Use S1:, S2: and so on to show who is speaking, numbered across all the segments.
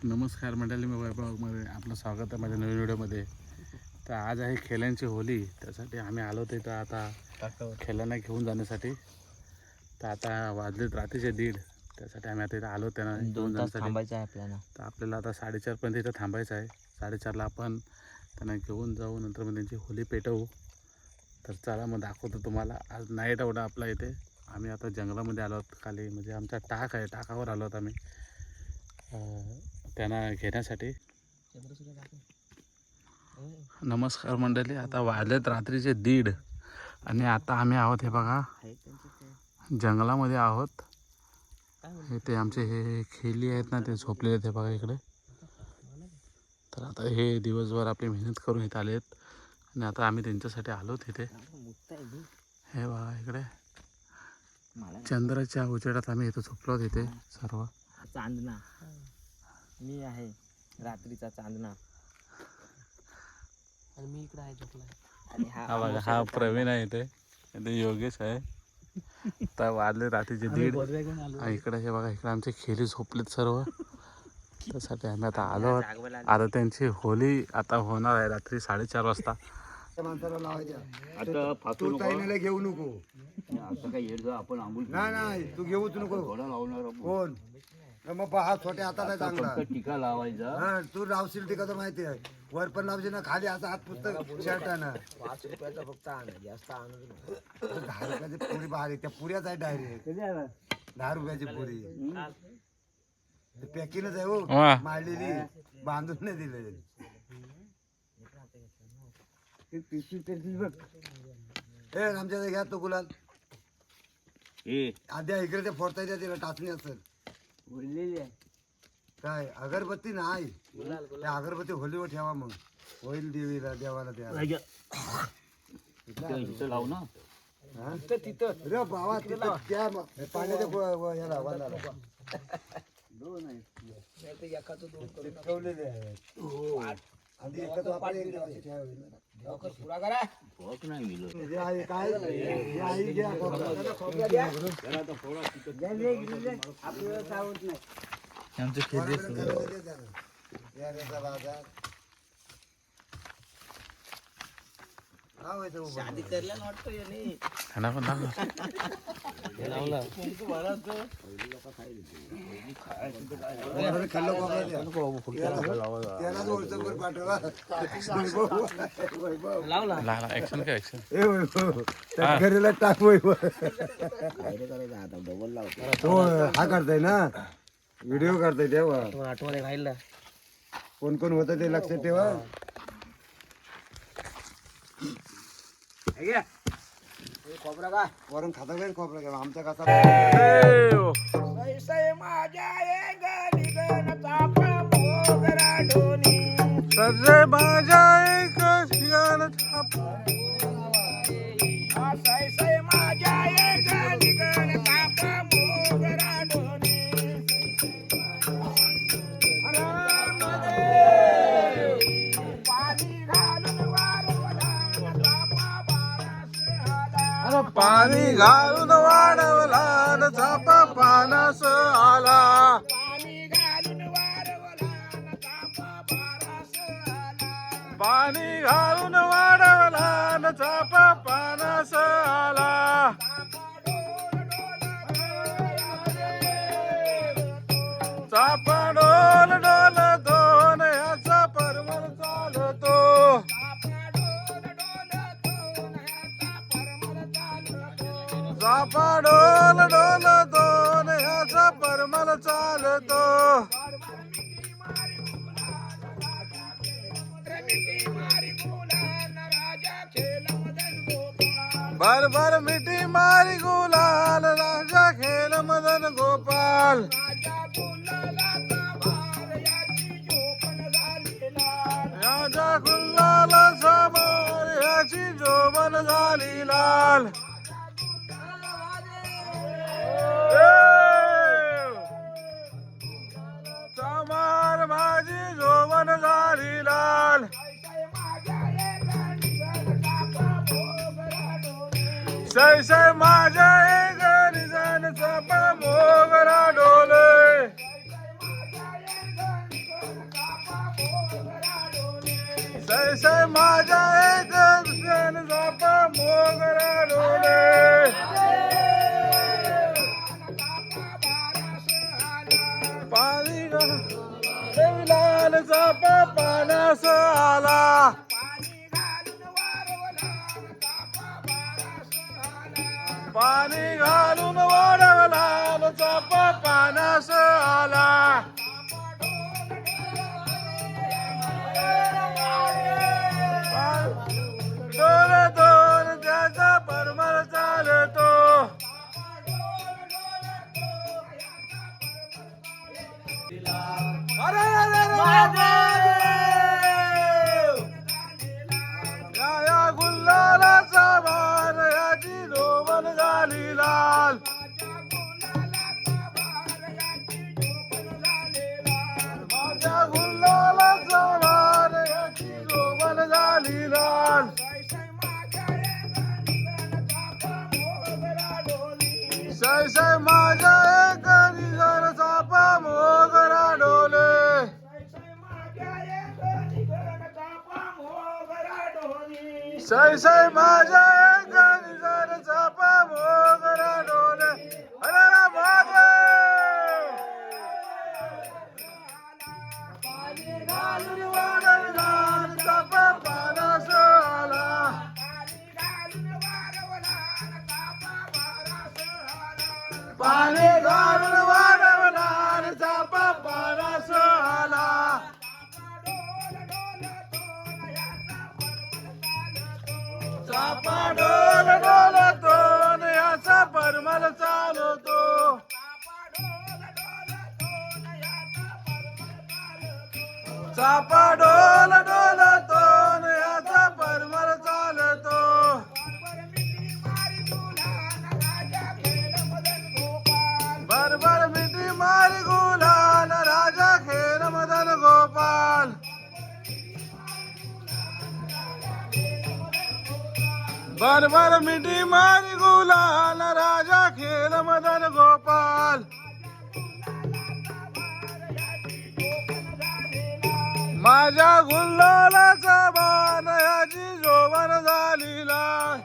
S1: नमस्कार मंडळी, मी वैभवमध्ये आपलं स्वागत आहे माझ्या नवीन व्हिडिओमध्ये. तर आज आहे खेळ्यांची होली, त्यासाठी आम्ही आलो होतो इथं आता खेळ्यांना घेऊन जाण्यासाठी. तर आता वाजलेत रात्रीचे 1:30, त्यासाठी आम्ही आता इथं आलो त्यांना घेऊन जाण्यासाठी.
S2: थांबायचं आहे आपल्याला.
S1: तर आपल्याला आता 4:30पर्यंत इथं थांबायचं आहे. 4:30ला आपण त्यांना घेऊन जाऊ, नंतर मग त्यांची होली पेटवू. तर चला मग दाखवतो तुम्हाला. आज नाईट आउट आपला इथे. आम्ही आता जंगलामध्ये आलो आहोत, खाली म्हणजे आमचा टाक आहे, टाकावर आलो आहोत आम्ही त्यांना घेण्यासाठी. नमस्कार मंडळी, आता वाजलेत रात्रीचे 1:30 आणि आता आम्ही आहोत हे बघा जंगलामध्ये आहोत. इथे आमचे हे खेळी आहेत ना, ते झोपलेले आहेत हे बघा इकडे. तर आता हे दिवसभर आपली मेहनत करून इथे आले आहेत आणि आता आम्ही त्यांच्यासाठी आलो तिथे. हे बघा इकडे चंद्राच्या उजेडात आम्ही इथे झोपलो तिथे सर्व.
S2: चांदणा मी आहे, रात्रीचा चांदणा. आणि मी इकडे आहे झोपला. आणि
S1: हा बघा, हा प्रवीण आहे इथे, इथे योगेश आहे. तर वाजले रात्रीचे 1:30. इकडे हे बघा, इकडे आमचे खेळी झोपलेत सर्व. त्यासाठी आम्ही आता आलो आहोत. आता त्यांची होली आता होणार आहे रात्री 4:30 वाजता.
S3: माणसाला लावायच्या तू ताईनेला घेऊ नको.
S4: असं काही येड आपण आंबूल
S3: नाही तू घेऊच नको. कोण मग हा छोट्या हातात आहे चांगला
S4: टीका लावायचा.
S3: हा तू लावशील टीका तर माहिती आहे. वर पण लावशील ना, खाली असा हात पुस्तक शर्टानं.
S2: 5 रुपयाचा फक्त आण, जास्त आणू.
S3: 10 रुपयाची पुरी बाहेर, त्या पुऱ्याच आहे डायरेक्ट. 10 रुपयाची पुरी पॅकिंगच आहे हो, मारलेली, बांधून नाही दिले. ए आमच्या घ्या तो गुलाल. आद्या इकडे ते फोडता येते, तिला टाचणी असेल काय. अगरबत्ती नाही, त्या अगरबत्ती होलीवर ठेवा, मग होईल देवीला देवाला द्यायला.
S4: लावू ना
S3: तिथं रे बाबा, तिथं त्या पाण्याच्या याला वालाला ठेवलेले आहेत. आधी एकच वापरले
S2: शादी करल्या वाटतो याने.
S3: घरीला टाक. हा करताय ना, व्हिडिओ करताय तेव्हा
S2: आठवण राहिलं.
S3: कोण कोण होतं ते लक्षात ठेवा. खोबरा का वरून खाता काय खोबरा घ्या आमच्या कसा
S1: पाणी घालून वाढवला न चापा पानास आला. पाणी घालून वाढवला न चापा पानास आला. चापा डोल डोल दोन याचा परमल चालतो. चापा डोल डोल दोन याचा परमल चालतो. भर भर मिठी मारी गुलाल, राजा खेल मदन गोपाल. राजा गुलाला समोर याची जोबन झाली लाल. समार माझी जोबन झाली लाल. सै सै माझ्या निजान चापा मोगरा डोले. सै सै माझ्या एक दुसऱ्यान चापा मोगरा डोले पाणी लाल चापा पाण्यास आला पाणी घालून वाढवला चापा पाण्यास आला दोन दोन त्याचा परमल चालतो अरे या गुल्लालाचा मान याची जोबन झाली लाल माझ्या गुल्लालाचा मान याची जोबन झाली लाल सै सै माझ्या एक निजर चापा मोगरा डोले सै सै माझ्या एक निजर चापा मोगरा डोले अरे महादेव पाणी घालून वाढवला चापा पाण्यास आला पाणी घालून वाढवला चापा पाण्यास आला चापा डोल डोलतो याचा परमल चालतो चापा डोल डोलतो याचा परमल चालतो भरभर मिठी मारी गुलाल राजा खेळ मदन गोपाल भरभर मिठी मारी गुलाल राजा खेळ मदन गोपाल माझ्या गुल्लालाचा बाण याची जोवन झाली लाल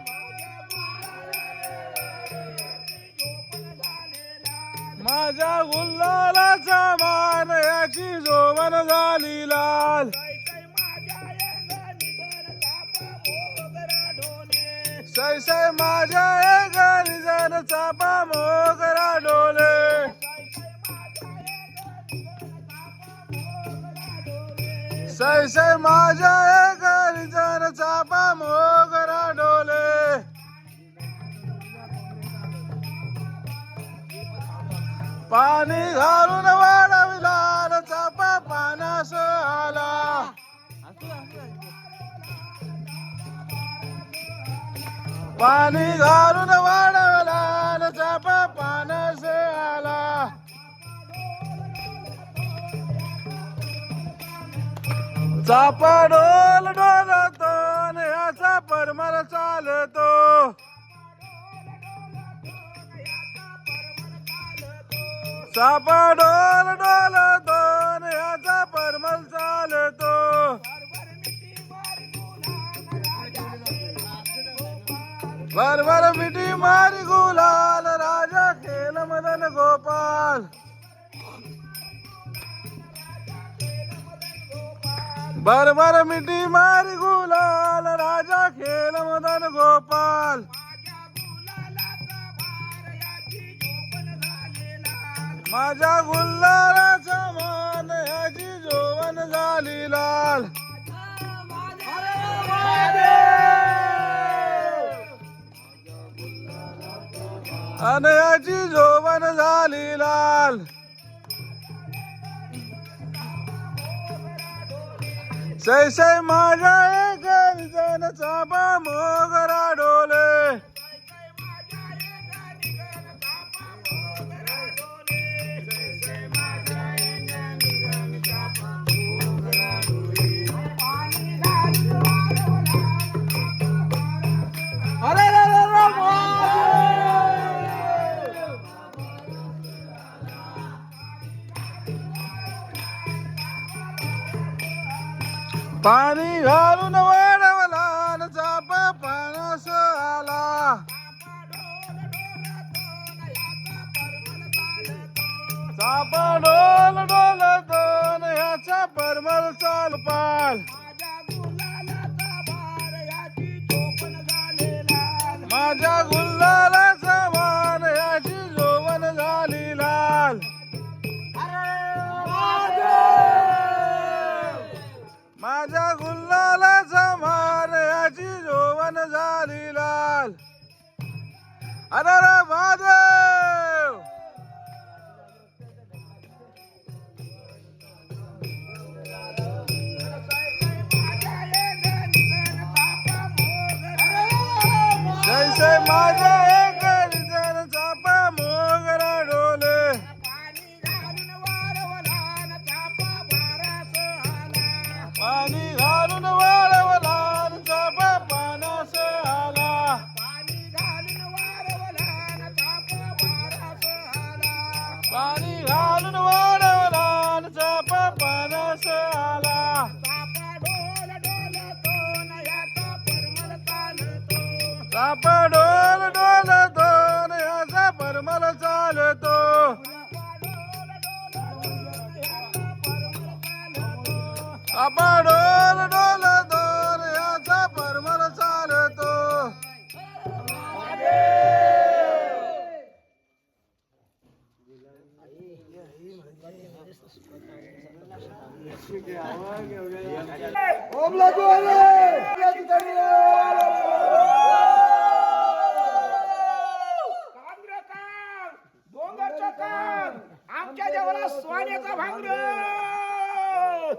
S1: माझ्या गुल्लालाचा मान याची जोवन झाली लाल सै सै माझ्या एक निजन चापा मोगरा डोले सै सै माझ्या एक निजन चापा मोगरा डोले पाणी घालून वाढविला चापा पाण्यास आला पाणी घालून वाढवला चापा पाण्यास आला चापा डोल डोलतो याचा परमल चालतो चापा डोल डोलतो याचा परमल चालतो भरभर मिठी मारी गुलाल राजा खेळ मदन गोपाल भरभर मिठी मारी गुलाल राजा खेळ मदन गोपाल माझ्या गुल्लालाचा मान याची जोवन झाली लाल आणि याची जोवन झाली लाल सै सै माझ्या एक जन चापा मोगरा डोले पाणी घालून वाढवला न चापा पानास आला. चापा डोल डोलतो न ह्याचा परमल चाल पाल. माझ्या गुल्लालाचा मान ह्याची जोवन झाली लाल. माझ्या गुल्लालाचा मान ह्याची जोवन झाली लाल. अरे रे महादेव. जैसे माझ्या एक जण चापा मोगरा डोले. पाणी घालून वाळवला न चापा पानास आला. पाणी घालून वाळवला न चापा पानास आला. चापा डोल डोलतो न ह्याचा परमल चालतो. चापा डोल डोलतो न ह्याचा परमल चालतो.
S2: आमच्या देवाला सोन्याचा भांगर.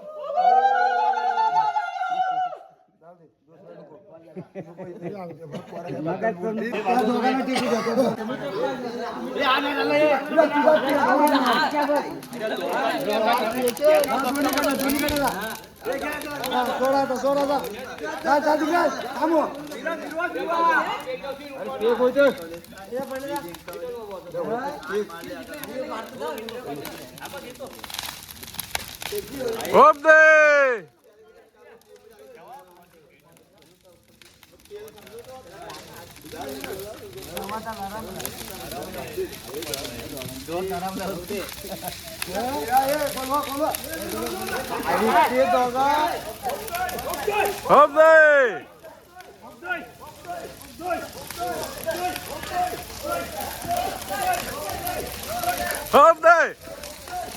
S1: Hope they. Hope they. Up there!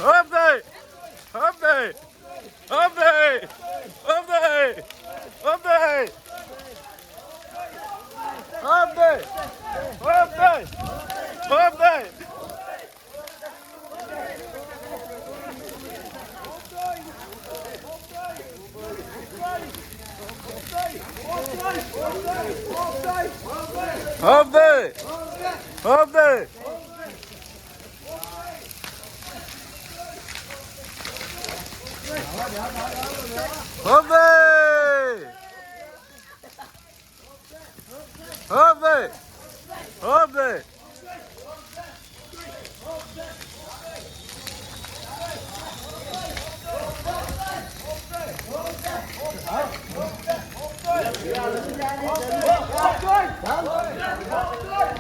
S1: Up there! Up there! Up there! Up there! Up there! Up there! Up there! Up there! Up there! Up there! Up there! Up there! Up there!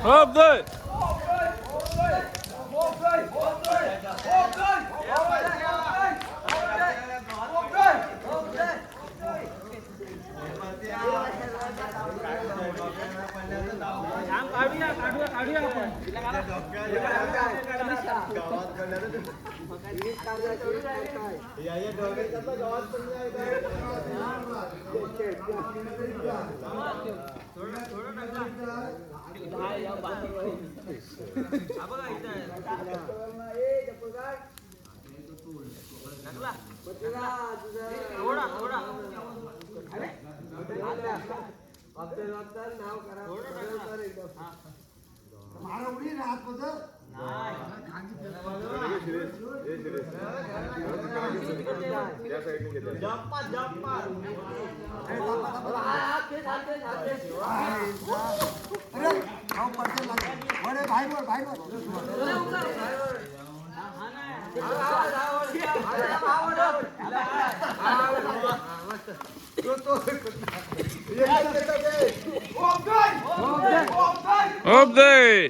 S1: Up there! Hope they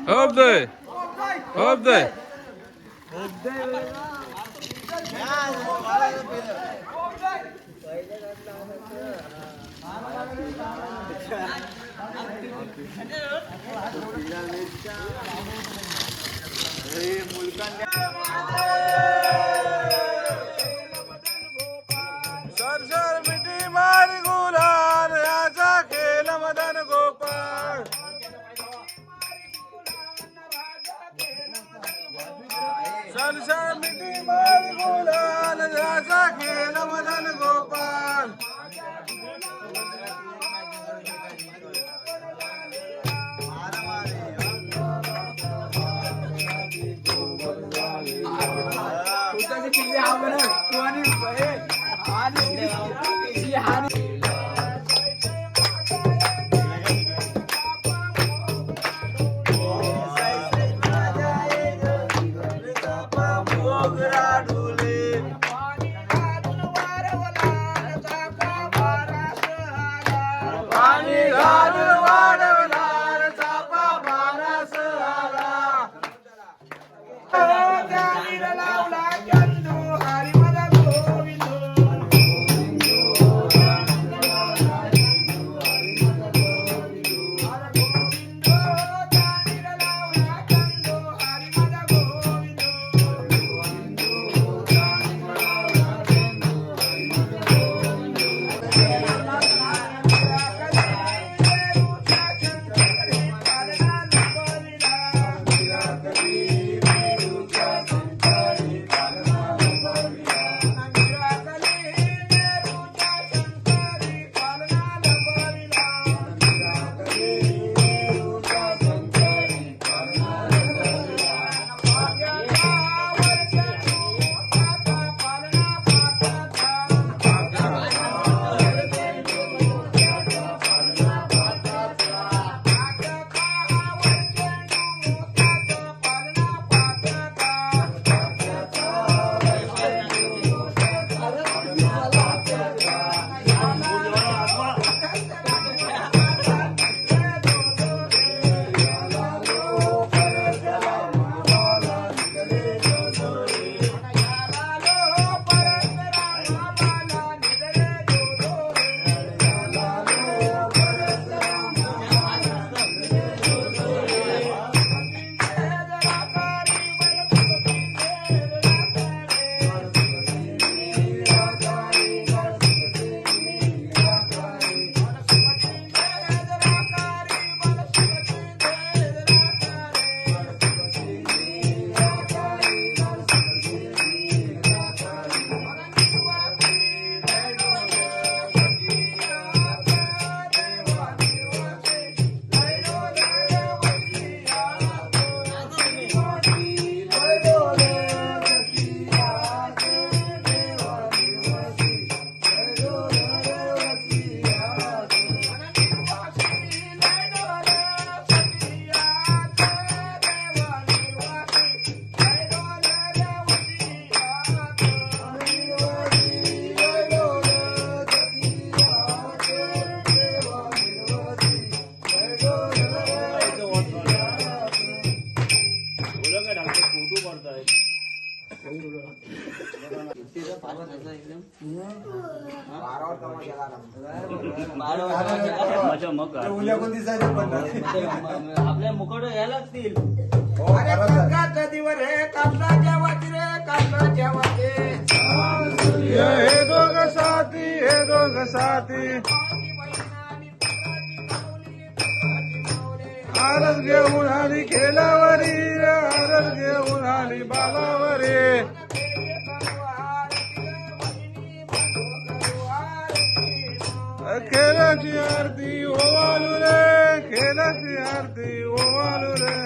S1: hope they hope they sir sir मिठी मारी गुलाल याचा खेळ Madan Gopal sir sir मिठी मारी गुलाल याचा खेळ मदन गोपाळ
S4: आपल्या मुकट घ्यायला लागतील.
S2: अरे काका कधीवर रे कापसाच्या वाती रे कापसाच्या वाती
S1: हे दोघ साथी हे दोघ साथी आरस घेऊन आली खेळावरी आरस घेऊन आली बालावरी खेळाची आरती ओवालू रे खेळाची आरती ओवालू रे